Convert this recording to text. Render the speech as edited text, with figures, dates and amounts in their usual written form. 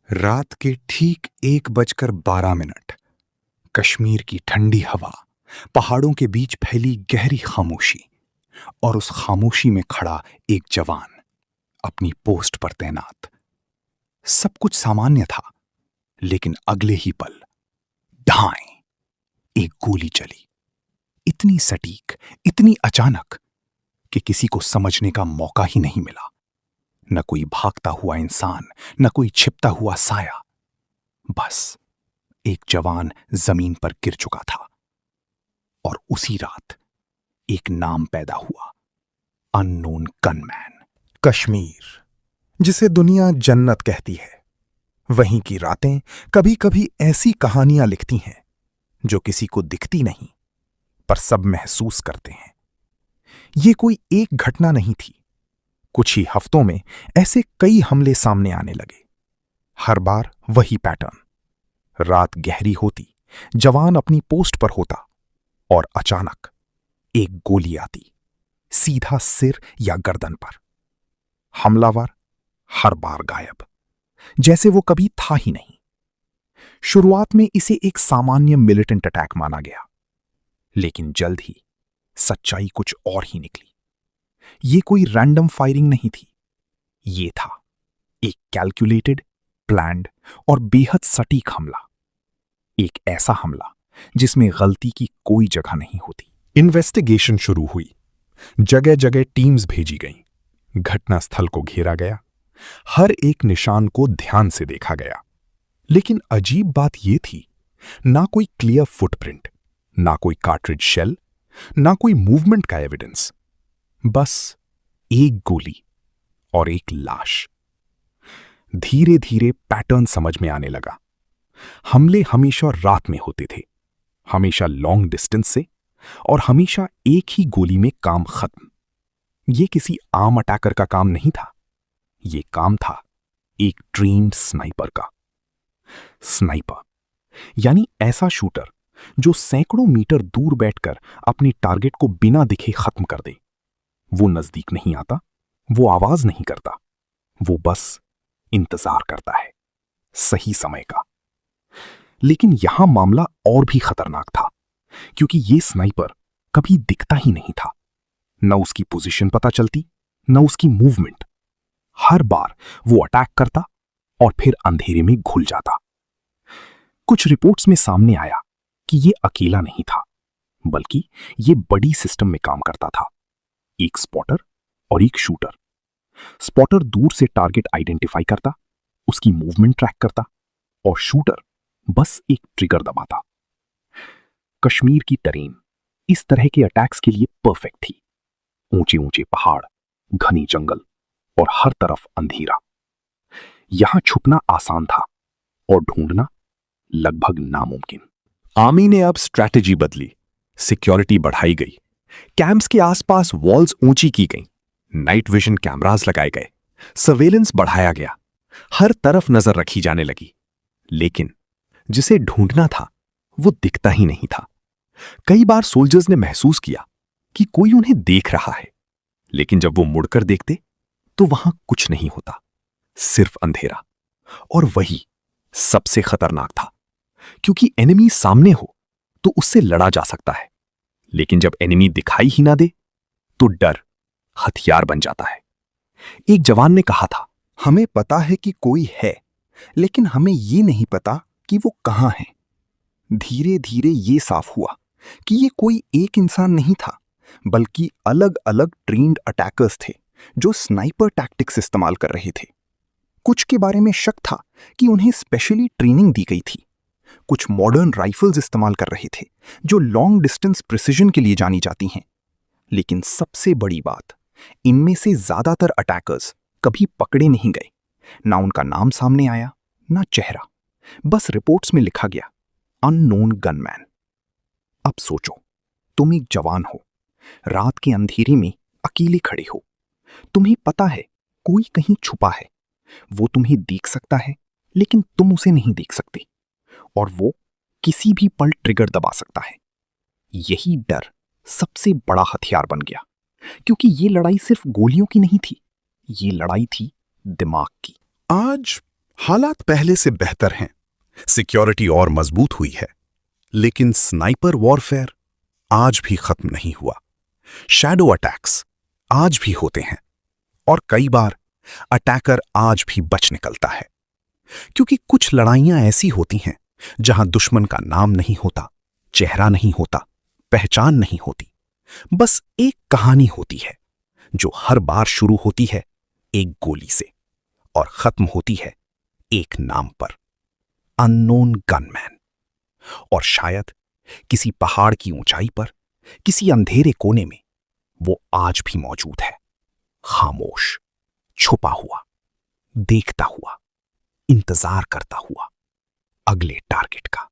रात के ठीक 1:12। कश्मीर की ठंडी हवा, पहाड़ों के बीच फैली गहरी खामोशी, और उस खामोशी में खड़ा एक जवान अपनी पोस्ट पर तैनात। सब कुछ सामान्य था, लेकिन अगले ही पल धाएं, एक गोली चली। इतनी सटीक, इतनी अचानक कि किसी को समझने का मौका ही नहीं मिला। न कोई भागता हुआ इंसान, न कोई छिपता हुआ साया। बस एक जवान जमीन पर गिर चुका था। और उसी रात एक नाम पैदा हुआ, अननोन गनमैन। कश्मीर, जिसे दुनिया जन्नत कहती है, वहीं की रातें कभी कभी ऐसी कहानियां लिखती हैं जो किसी को दिखती नहीं, पर सब महसूस करते हैं। ये कोई एक घटना नहीं थी। कुछ ही हफ्तों में ऐसे कई हमले सामने आने लगे। हर बार वही पैटर्न। रात गहरी होती, जवान अपनी पोस्ट पर होता, और अचानक एक गोली आती, सीधा सिर या गर्दन पर। हमलावर हर बार गायब, जैसे वो कभी था ही नहीं। शुरुआत में इसे एक सामान्य मिलिटेंट अटैक माना गया, लेकिन जल्द ही सच्चाई कुछ और ही निकली। ये कोई रैंडम फायरिंग नहीं थी। ये था एक कैलकुलेटेड, प्लान्ड और बेहद सटीक हमला। एक ऐसा हमला जिसमें गलती की कोई जगह नहीं होती। इन्वेस्टिगेशन शुरू हुई। जगह जगह टीम्स भेजी गईं। घटनास्थल को घेरा गया। हर एक निशान को ध्यान से देखा गया। लेकिन अजीब बात यह थी, ना कोई क्लियर फुटप्रिंट, ना कोई कार्ट्रिज शेल, ना कोई मूवमेंट का एविडेंस। बस एक गोली और एक लाश। धीरे धीरे पैटर्न समझ में आने लगा। हमले हमेशा रात में होते थे, हमेशा लॉन्ग डिस्टेंस से, और हमेशा एक ही गोली में काम खत्म। यह किसी आम अटैकर का काम नहीं था। यह काम था एक ट्रेन्ड स्नाइपर का। स्नाइपर यानी ऐसा शूटर जो सैकड़ों मीटर दूर बैठकर अपनी टारगेट को बिना दिखे खत्म कर दे। वो नजदीक नहीं आता, वो आवाज नहीं करता, वो बस इंतजार करता है सही समय का। लेकिन यहां मामला और भी खतरनाक था, क्योंकि ये स्नाइपर कभी दिखता ही नहीं था। न उसकी पोजीशन पता चलती, न उसकी मूवमेंट। हर बार वो अटैक करता और फिर अंधेरे में घुल जाता। कुछ रिपोर्ट्स में सामने आया कि ये अकेला नहीं था, बल्कि ये बड़ी सिस्टम में काम करता था। एक स्पॉटर और एक शूटर। स्पॉटर दूर से टारगेट आइडेंटिफाई करता, उसकी मूवमेंट ट्रैक करता, और शूटर बस एक ट्रिगर दबाता। कश्मीर की टेरेन इस तरह के अटैक्स के लिए परफेक्ट थी। ऊंचे ऊंचे पहाड़, घनी जंगल, और हर तरफ अंधेरा। यहां छुपना आसान था और ढूंढना लगभग नामुमकिन। आर्मी ने अब स्ट्रैटेजी बदली। सिक्योरिटी बढ़ाई गई। कैंप्स के आसपास वॉल्स ऊंची की गईं। नाइट विजन कैमरास लगाए गए। सर्वेलेंस बढ़ाया गया। हर तरफ नजर रखी जाने लगी। लेकिन जिसे ढूंढना था वो दिखता ही नहीं था। कई बार सोल्जर्स ने महसूस किया कि कोई उन्हें देख रहा है, लेकिन जब वो मुड़कर देखते तो वहां कुछ नहीं होता, सिर्फ अंधेरा। और वही सबसे खतरनाक था, क्योंकि एनिमी सामने हो तो उससे लड़ा जा सकता है, लेकिन जब एनिमी दिखाई ही ना दे तो डर हथियार बन जाता है। एक जवान ने कहा था, हमें पता है कि कोई है, लेकिन हमें ये नहीं पता कि वो कहां है। धीरे धीरे ये साफ हुआ कि ये कोई एक इंसान नहीं था, बल्कि अलग अलग ट्रेन्ड अटैकर्स थे जो स्नाइपर टैक्टिक्स इस्तेमाल कर रहे थे। कुछ के बारे में शक था कि उन्हें स्पेशली ट्रेनिंग दी गई थी। कुछ मॉडर्न राइफल्स इस्तेमाल कर रहे थे जो लॉन्ग डिस्टेंस प्रिसिजन के लिए जानी जाती हैं। लेकिन सबसे बड़ी बात, इनमें से ज्यादातर अटैकर्स कभी पकड़े नहीं गए। ना उनका नाम सामने आया, ना चेहरा। बस रिपोर्ट्स में लिखा गया, अननोन गनमैन। अब सोचो, तुम एक जवान हो, रात के अंधेरे में अकेले खड़े हो। तुम्हें पता है कोई कहीं छुपा है। वो तुम्हें देख सकता है, लेकिन तुम उसे नहीं देख सकते। और वो किसी भी पल ट्रिगर दबा सकता है। यही डर सबसे बड़ा हथियार बन गया, क्योंकि ये लड़ाई सिर्फ गोलियों की नहीं थी, ये लड़ाई थी दिमाग की। आज हालात पहले से बेहतर हैं, सिक्योरिटी और मजबूत हुई है, लेकिन स्नाइपर वॉरफेयर आज भी खत्म नहीं हुआ। शैडो अटैक्स आज भी होते हैं और कई बार अटैकर आज भी बच निकलता है, क्योंकि कुछ लड़ाइयां ऐसी होती हैं जहां दुश्मन का नाम नहीं होता, चेहरा नहीं होता, पहचान नहीं होती, बस एक कहानी होती है जो हर बार शुरू होती है एक गोली से और खत्म होती है एक नाम पर, अननोन गनमैन। और शायद किसी पहाड़ की ऊंचाई पर, किसी अंधेरे कोने में वो आज भी मौजूद है, खामोश, छुपा हुआ, देखता हुआ, इंतजार करता हुआ अगले टारगेट का।